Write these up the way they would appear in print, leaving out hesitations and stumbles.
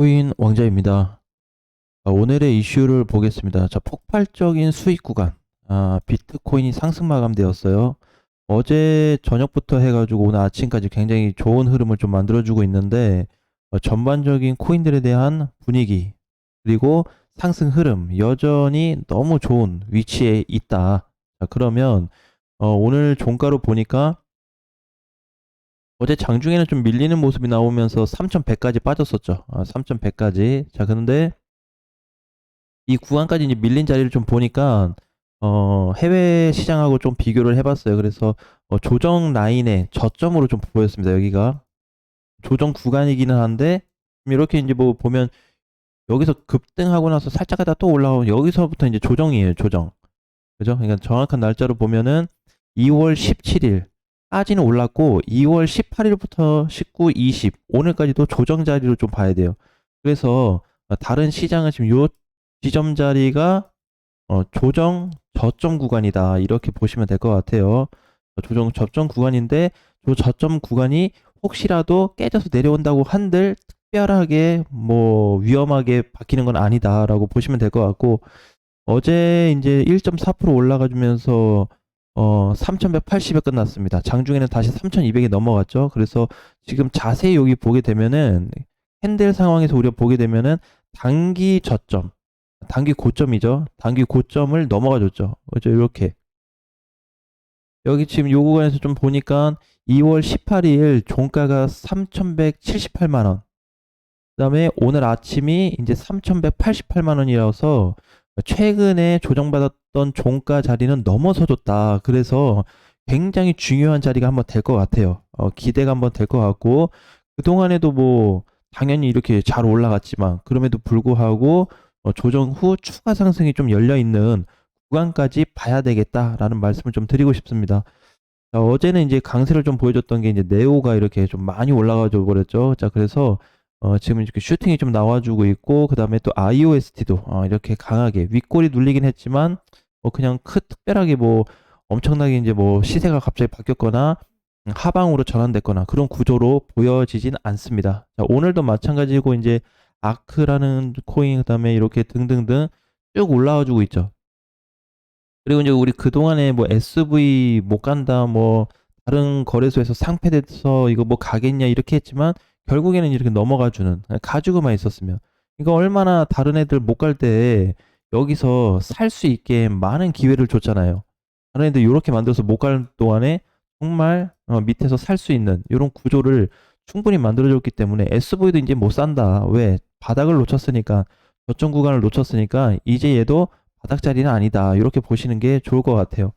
코인 왕자입니다. 오늘의 이슈를 보겠습니다. 자, 폭발적인 수익 구간. 비트코인이 상승 마감되었어요. 어제 저녁부터 해가지고 오늘 아침까지 굉장히 좋은 흐름을 좀 만들어주고 있는데, 전반적인 코인들에 대한 분위기, 그리고 상승 흐름, 여전히 너무 좋은 위치에 있다. 자, 그러면, 오늘 종가로 보니까 어제 장중에는 좀 밀리는 모습이 나오면서 3,100까지 빠졌었죠. 3,100까지. 자, 그런데 이 구간까지 이제 밀린 자리를 좀 보니까 해외 시장하고 좀 비교를 해봤어요. 그래서 조정 라인의 저점으로 좀 보였습니다. 여기가 조정 구간이기는 한데 이렇게 이제 뭐 보면 여기서 급등하고 나서 살짝 하다 또 올라오면 여기서부터 이제 조정이에요. 조정. 그죠? 그러니까 정확한 날짜로 보면은 2월 17일까지는 올랐고 2월 18일부터 19, 20 오늘까지도 조정 자리로 좀 봐야 돼요. 그래서 다른 시장은 지금 요 지점 자리가 조정 저점 구간이다 이렇게 보시면 될 것 같아요. 조정 저점 구간인데 저 저점 구간이 혹시라도 깨져서 내려온다고 한들 특별하게 뭐 위험하게 바뀌는 건 아니다라고 보시면 될 것 같고 어제 이제 1.4% 올라가주면서 3,180에 끝났습니다. 장중에는 다시 3,200이 넘어갔죠. 그래서 지금 자세히 여기 보게 되면은 캔들 상황에서 우리가 보게 되면은 단기 저점, 단기 고점이죠. 단기 고점을 넘어가 줬죠. 그죠? 이렇게. 여기 지금 요 구간에서 좀 보니까 2월 18일 종가가 3,178만 원. 그다음에 오늘 아침이 이제 3,188만 원이라서 최근에 조정받았던 종가 자리는 넘어서 줬다. 그래서 굉장히 중요한 자리가 한번 될 것 같아요. 기대가 한번 될 것 같고 그동안에도 뭐 당연히 이렇게 잘 올라갔지만 그럼에도 불구하고 조정 후 추가 상승이 좀 열려 있는 구간까지 봐야 되겠다라는 말씀을 좀 드리고 싶습니다. 자, 어제는 이제 강세를 좀 보여줬던 게 이제 네오가 이렇게 좀 많이 올라가져 버렸죠. 자, 그래서 지금 이렇게 슈팅이 좀 나와주고 있고, 그 다음에 또 IOST도 이렇게 강하게 윗골이 눌리긴 했지만, 그냥 특별하게 뭐 엄청나게 이제 뭐 시세가 갑자기 바뀌었거나 하방으로 전환됐거나 그런 구조로 보여지진 않습니다. 자, 오늘도 마찬가지고 이제 아크라는 코인, 그 다음에 이렇게 등등등 쭉 올라와주고 있죠. 그리고 이제 우리 그동안에 뭐 SV 못 간다, 뭐 다른 거래소에서 상패돼서 이거 뭐 가겠냐 이렇게 했지만 결국에는 이렇게 넘어가 주는 가지고만 있었으면 이거 얼마나 다른 애들 못 갈 때 여기서 살 수 있게 많은 기회를 줬잖아요. 다른 애들 이렇게 만들어서 못 갈 동안에 정말 밑에서 살 수 있는 이런 구조를 충분히 만들어줬기 때문에 SV도 이제 못 산다. 왜? 바닥을 놓쳤으니까 저점 구간을 놓쳤으니까 이제 얘도 바닥 자리는 아니다. 이렇게 보시는 게 좋을 것 같아요.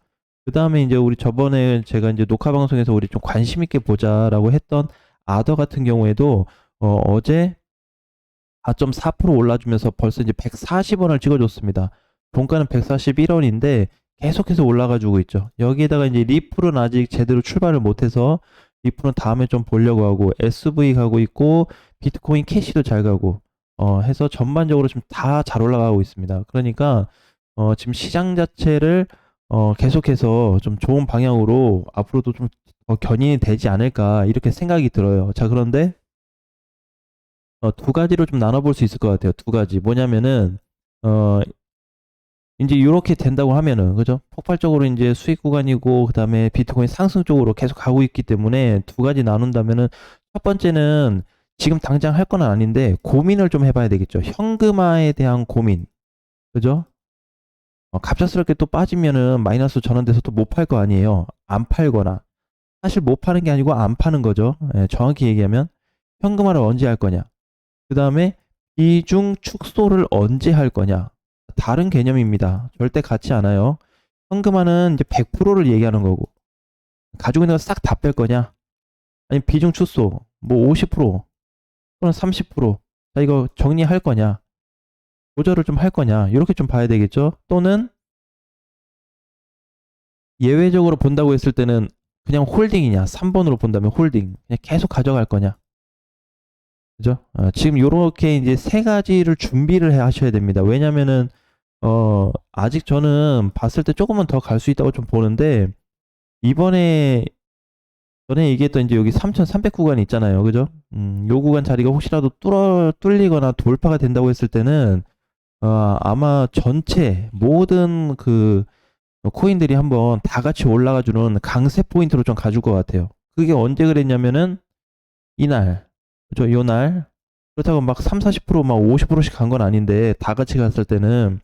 그 다음에 이제 우리 저번에 제가 이제 녹화 방송에서 우리 좀 관심 있게 보자라고 했던 아더 같은 경우에도 어제 4.4% 올라주면서 벌써 이제 140원을 찍어줬습니다. 종가는 141원인데 계속해서 올라가지고 있죠. 여기에다가 이제 리플은 아직 제대로 출발을 못해서 리플은 다음에 좀 보려고 하고 SV 가고 있고 비트코인 캐시도 잘 가고 해서 전반적으로 지금 다 잘 올라가고 있습니다. 그러니까 지금 시장 자체를 계속해서 좀 좋은 방향으로 앞으로도 좀 견인이 되지 않을까 이렇게 생각이 들어요. 자, 그런데 두 가지로 좀 나눠볼 수 있을 것 같아요. 두 가지. 뭐냐면은 어 이제 이렇게 된다고 하면은 그죠? 폭발적으로 이제 수익 구간이고 그다음에 비트코인 상승 쪽으로 계속 가고 있기 때문에 두 가지 나눈다면은 첫 번째는 지금 당장 할 건 아닌데 고민을 좀 해봐야 되겠죠. 현금화에 대한 고민. 그죠? 갑작스럽게 또 빠지면은 마이너스 전환돼서 또 못 팔 거 아니에요. 안 팔거나. 사실 못 파는 게 아니고 안 파는 거죠. 예, 정확히 얘기하면 현금화를 언제 할 거냐. 그 다음에 비중 축소를 언제 할 거냐. 다른 개념입니다. 절대 같지 않아요. 현금화는 이제 100%를 얘기하는 거고 가지고 있는 거 싹 다 뺄 거냐. 아니 비중 축소 뭐 50% 또는 30%. 자, 이거 정리할 거냐. 조절을 좀 할 거냐. 이렇게 좀 봐야 되겠죠. 또는 예외적으로 본다고 했을 때는 그냥 홀딩이냐. 3번으로 본다면 홀딩. 그냥 계속 가져갈 거냐. 그죠? 지금 요렇게 이제 세 가지를 준비를 하셔야 됩니다. 왜냐면은, 아직 저는 봤을 때 조금은 더 갈 수 있다고 좀 보는데, 이번에 전에 얘기했던 이제 여기 3,300 구간이 있잖아요. 그죠? 요 구간 자리가 혹시라도 뚫리거나 돌파가 된다고 했을 때는, 아마 전체 모든 그 코인들이 한번 다 같이 올라가주는 강세 포인트로 좀 가줄 것 같아요. 그게 언제 그랬냐면은 이날, 그죠? 요날. 그렇다고 막 3, 40%, 막 50%씩 간 건 아닌데 다 같이 갔을 때는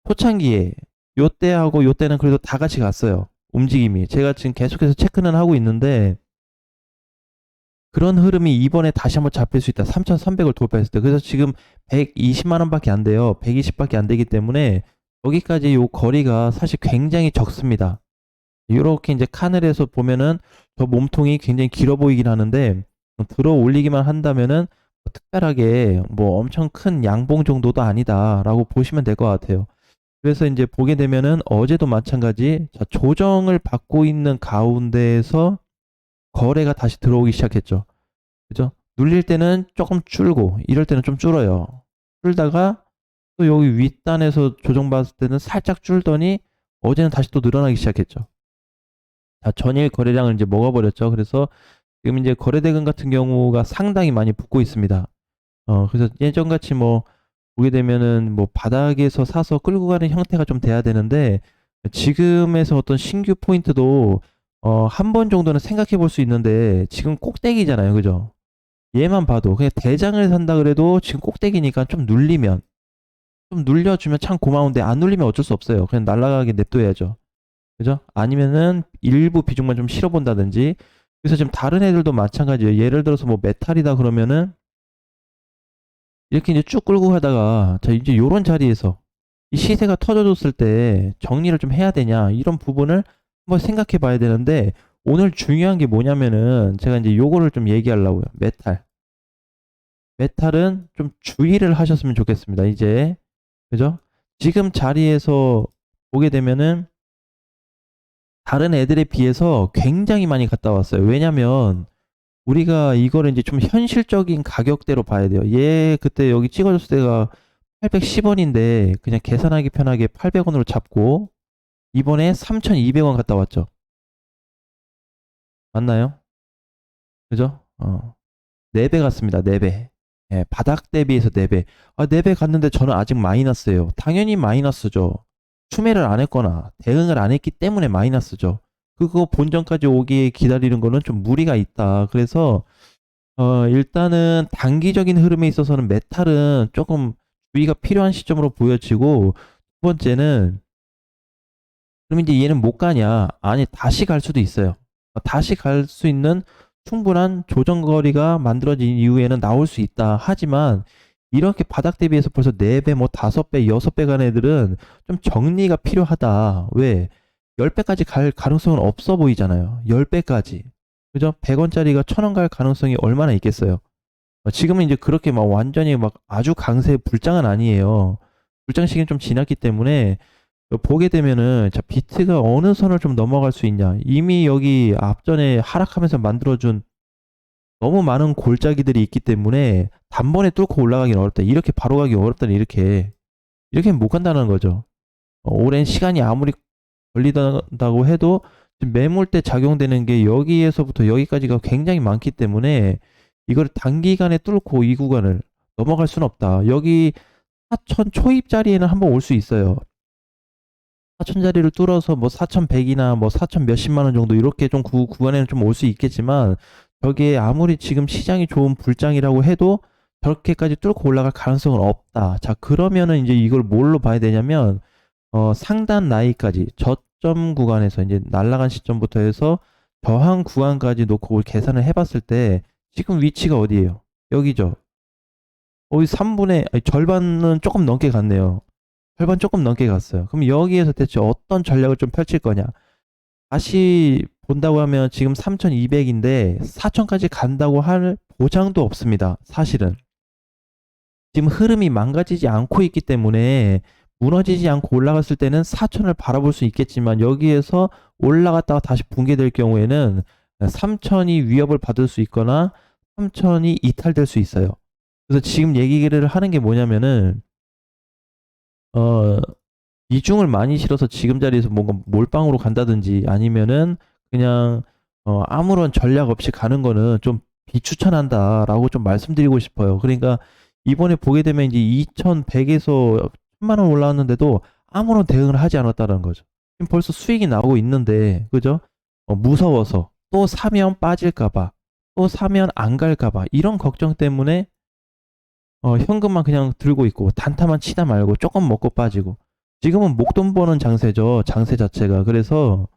초창기에 요때하고 요때는 그래도 다 같이 갔어요. 움직임이. 제가 지금 계속해서 체크는 하고 있는데 그런 흐름이 이번에 다시 한번 잡힐 수 있다. 3,300을 돌파했을 때. 그래서 지금 120만 원밖에 안 돼요. 120밖에 안 되기 때문에 여기까지 요 거리가 사실 굉장히 적습니다. 이렇게 이제 카늘에서 보면은 저 몸통이 굉장히 길어 보이긴 하는데 들어 올리기만 한다면은 특별하게 뭐 엄청 큰 양봉 정도도 아니다라고 보시면 될 것 같아요. 그래서 이제 보게 되면은 어제도 마찬가지 자, 조정을 받고 있는 가운데에서 거래가 다시 들어오기 시작했죠. 그죠? 눌릴 때는 조금 줄고 이럴 때는 좀 줄어요. 줄다가 또 여기 윗단에서 조정받을 때는 살짝 줄더니 어제는 다시 또 늘어나기 시작했죠. 자, 전일 거래량을 이제 먹어버렸죠. 그래서 지금 이제 거래대금 같은 경우가 상당히 많이 붙고 있습니다. 그래서 예전같이 뭐 보게 되면은 뭐 바닥에서 사서 끌고 가는 형태가 좀 돼야 되는데 지금에서 어떤 신규 포인트도 한 번 정도는 생각해 볼 수 있는데 지금 꼭대기잖아요. 그죠? 얘만 봐도 그냥 대장을 산다 그래도 지금 꼭대기니까 좀 눌려주면 참 고마운데 안 눌리면 어쩔 수 없어요. 그냥 날아가게 냅둬야죠. 그죠? 아니면은 일부 비중만 좀 실어본다든지. 그래서 지금 다른 애들도 마찬가지예요. 예를 들어서 뭐 메탈이다 그러면은 이렇게 이제 쭉 끌고 가다가 자 이제 요런 자리에서 이 시세가 터져줬을 때 정리를 좀 해야 되냐 이런 부분을 한번 생각해 봐야 되는데 오늘 중요한 게 뭐냐면은 제가 이제 요거를 좀 얘기하려고요. 메탈은 좀 주의를 하셨으면 좋겠습니다. 이제 그죠? 지금 자리에서 보게 되면은 다른 애들에 비해서 굉장히 많이 갔다 왔어요. 왜냐면 우리가 이거를 이제 좀 현실적인 가격대로 봐야 돼요. 얘 그때 여기 찍어줬을 때가 810원인데 그냥 계산하기 편하게 800원으로 잡고 이번에 3,200원 갔다 왔죠. 맞나요? 그죠? 4배 갔습니다. 4배. 예, 바닥 대비해서 4배. 4배 갔는데 저는 아직 마이너스예요. 당연히 마이너스죠. 추매를 안 했거나 대응을 안 했기 때문에 마이너스죠. 그거 본전까지 오기에 기다리는 거는 좀 무리가 있다. 그래서 일단은 단기적인 흐름에 있어서는 메탈은 조금 주의가 필요한 시점으로 보여지고 두 번째는 그럼 이제 얘는 못 가냐? 아니 다시 갈 수도 있어요. 다시 갈 수 있는 충분한 조정거리가 만들어진 이후에는 나올 수 있다. 하지만 이렇게 바닥 대비해서 벌써 4배, 뭐 5배, 6배 간 애들은 좀 정리가 필요하다. 왜? 10배까지 갈 가능성은 없어 보이잖아요. 10배까지. 그죠? 100원짜리가 1000원 갈 가능성이 얼마나 있겠어요? 지금은 이제 그렇게 막 완전히 막 아주 강세 불장은 아니에요. 불장 시기는 좀 지났기 때문에 보게 되면은 자 비트가 어느 선을 좀 넘어갈 수 있냐. 이미 여기 앞전에 하락하면서 만들어준 너무 많은 골짜기들이 있기 때문에 단번에 뚫고 올라가기는 어렵다. 이렇게 바로 가기 어렵다는 이렇게 못 간다는 거죠. 오랜 시간이 아무리 걸린다고 해도 지금 매물대 작용되는 게 여기에서부터 여기까지가 굉장히 많기 때문에 이걸 단기간에 뚫고 이 구간을 넘어갈 수는 없다. 여기 4천 초입 자리에는 한번 올 수 있어요. 4천 자리를 뚫어서 뭐 4,100이나 뭐 4천 몇십만 원 정도 이렇게 좀 구간에는 좀 올 수 있겠지만 저게 아무리 지금 시장이 좋은 불장이라고 해도 저렇게까지 뚫고 올라갈 가능성은 없다. 자, 그러면은 이제 이걸 뭘로 봐야 되냐면 상단 라인까지 저점 구간에서 이제 날아간 시점부터 해서 저항 구간까지 놓고 계산을 해봤을 때 지금 위치가 어디예요? 여기죠. 거의 3분의 아니, 절반은 조금 넘게 갔네요. 절반 조금 넘게 갔어요. 그럼 여기에서 대체 어떤 전략을 좀 펼칠 거냐? 다시 본다고 하면 지금 3,200인데 4,000까지 간다고 할 보장도 없습니다. 사실은. 지금 흐름이 망가지지 않고 있기 때문에 무너지지 않고 올라갔을 때는 4천을 바라볼 수 있겠지만 여기에서 올라갔다가 다시 붕괴될 경우에는 3천이 위협을 받을 수 있거나 3천이 이탈될 수 있어요. 그래서 지금 얘기를 하는 게 뭐냐면은 어 이중을 많이 실어서 지금 자리에서 뭔가 몰빵으로 간다든지 아니면은 그냥 아무런 전략 없이 가는 거는 좀 비추천한다라고 좀 말씀드리고 싶어요. 그러니까 이번에 보게 되면 이제 2,100에서 1,000만 원 올라왔는데도 아무런 대응을 하지 않았다는 거죠. 지금 벌써 수익이 나오고 있는데, 그죠? 무서워서 또 사면 빠질까봐, 또 사면 안 갈까봐 이런 걱정 때문에 현금만 그냥 들고 있고 단타만 치다 말고 조금 먹고 빠지고 지금은 목돈 버는 장세죠. 장세 자체가. 그래서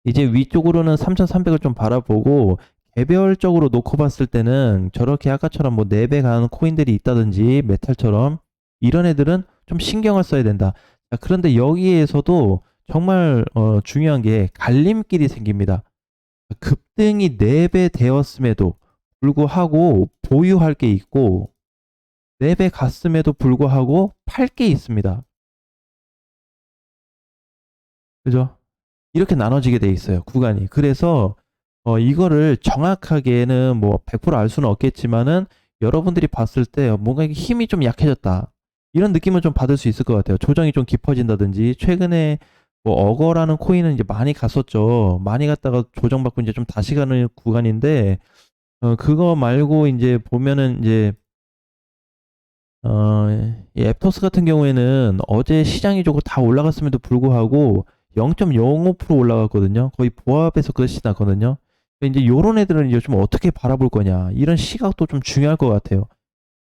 이제 위쪽으로는 3,300을 좀 바라보고 개별적으로 놓고 봤을 때는 저렇게 아까처럼 뭐 4배 가는 코인들이 있다든지 메탈처럼 이런 애들은 좀 신경을 써야 된다. 자, 그런데 여기에서도 정말 중요한 게 갈림길이 생깁니다. 급등이 4배 되었음에도 불구하고 보유할 게 있고 4배 갔음에도 불구하고 팔 게 있습니다. 그죠? 이렇게 나눠지게 돼 있어요. 구간이. 그래서 이거를 정확하게는 뭐 100% 알 수는 없겠지만은 여러분들이 봤을 때 뭔가 이게 힘이 좀 약해졌다. 이런 느낌을 좀 받을 수 있을 것 같아요. 조정이 좀 깊어진다든지 최근에 뭐 어거라는 코인은 이제 많이 갔었죠. 많이 갔다가 조정받고 이제 좀 다시 가는 구간인데 그거 말고 이제 보면은 이제 이 앱토스 같은 경우에는 어제 시장이 조금 다 올라갔음에도 불구하고 0.05% 올라갔거든요. 거의 보합에서 끝이 나거든요. 이제 요런 애들은 이제 좀 어떻게 바라볼 거냐. 이런 시각도 좀 중요할 것 같아요.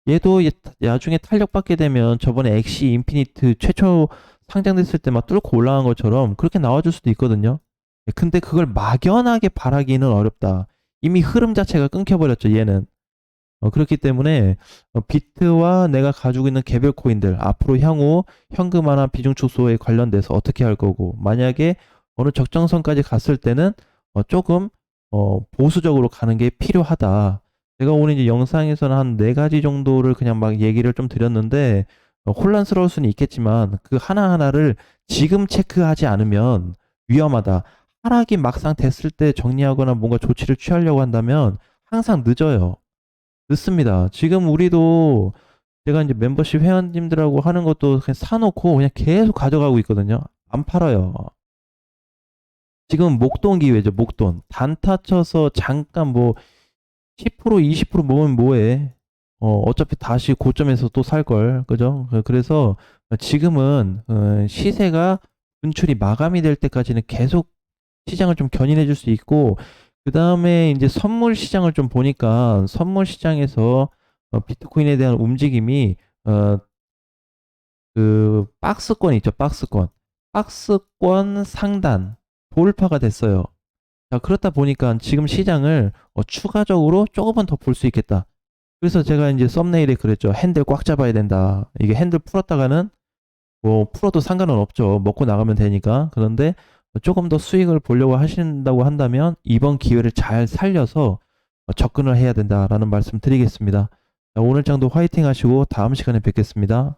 얘도 나중에 탄력받게 되면 저번에 엑시 인피니트 최초 상장됐을 때 막 뚫고 올라간 것처럼 그렇게 나와줄 수도 있거든요. 근데 그걸 막연하게 바라기는 어렵다. 이미 흐름 자체가 끊겨버렸죠, 얘는. 그렇기 때문에 비트와 내가 가지고 있는 개별 코인들 앞으로 향후 현금화나 비중 축소에 관련돼서 어떻게 할 거고 만약에 어느 적정선까지 갔을 때는 조금 보수적으로 가는 게 필요하다. 제가 오늘 이제 영상에서는 한 4가지 정도를 그냥 막 얘기를 좀 드렸는데 혼란스러울 수는 있겠지만 그 하나하나를 지금 체크하지 않으면 위험하다. 하락이 막상 됐을 때 정리하거나 뭔가 조치를 취하려고 한다면 항상 늦어요. 늦습니다. 지금 우리도 제가 이제 멤버십 회원님들하고 하는 것도 그냥 사놓고 그냥 계속 가져가고 있거든요. 안 팔아요. 지금 목돈 기회죠, 목돈. 단타 쳐서 잠깐 뭐 10% 20% 모으면 뭐해. 어차피 다시 고점에서 또 살 걸. 그죠? 그래서 지금은 시세가 분출이 마감이 될 때까지는 계속 시장을 좀 견인해 줄 수 있고 그 다음에 이제 선물 시장을 좀 보니까 선물 시장에서 비트코인에 대한 움직임이 그 박스권 있죠, 박스권. 박스권 상단 돌파가 됐어요. 자, 그렇다 보니까 지금 시장을 추가적으로 조금은 더 볼 수 있겠다. 그래서 제가 이제 썸네일에 그랬죠. 핸들 꽉 잡아야 된다. 이게 핸들 풀었다가는 뭐 풀어도 상관은 없죠. 먹고 나가면 되니까. 그런데 조금 더 수익을 보려고 하신다고 한다면 이번 기회를 잘 살려서 접근을 해야 된다라는 말씀 드리겠습니다. 오늘 장도 화이팅 하시고 다음 시간에 뵙겠습니다.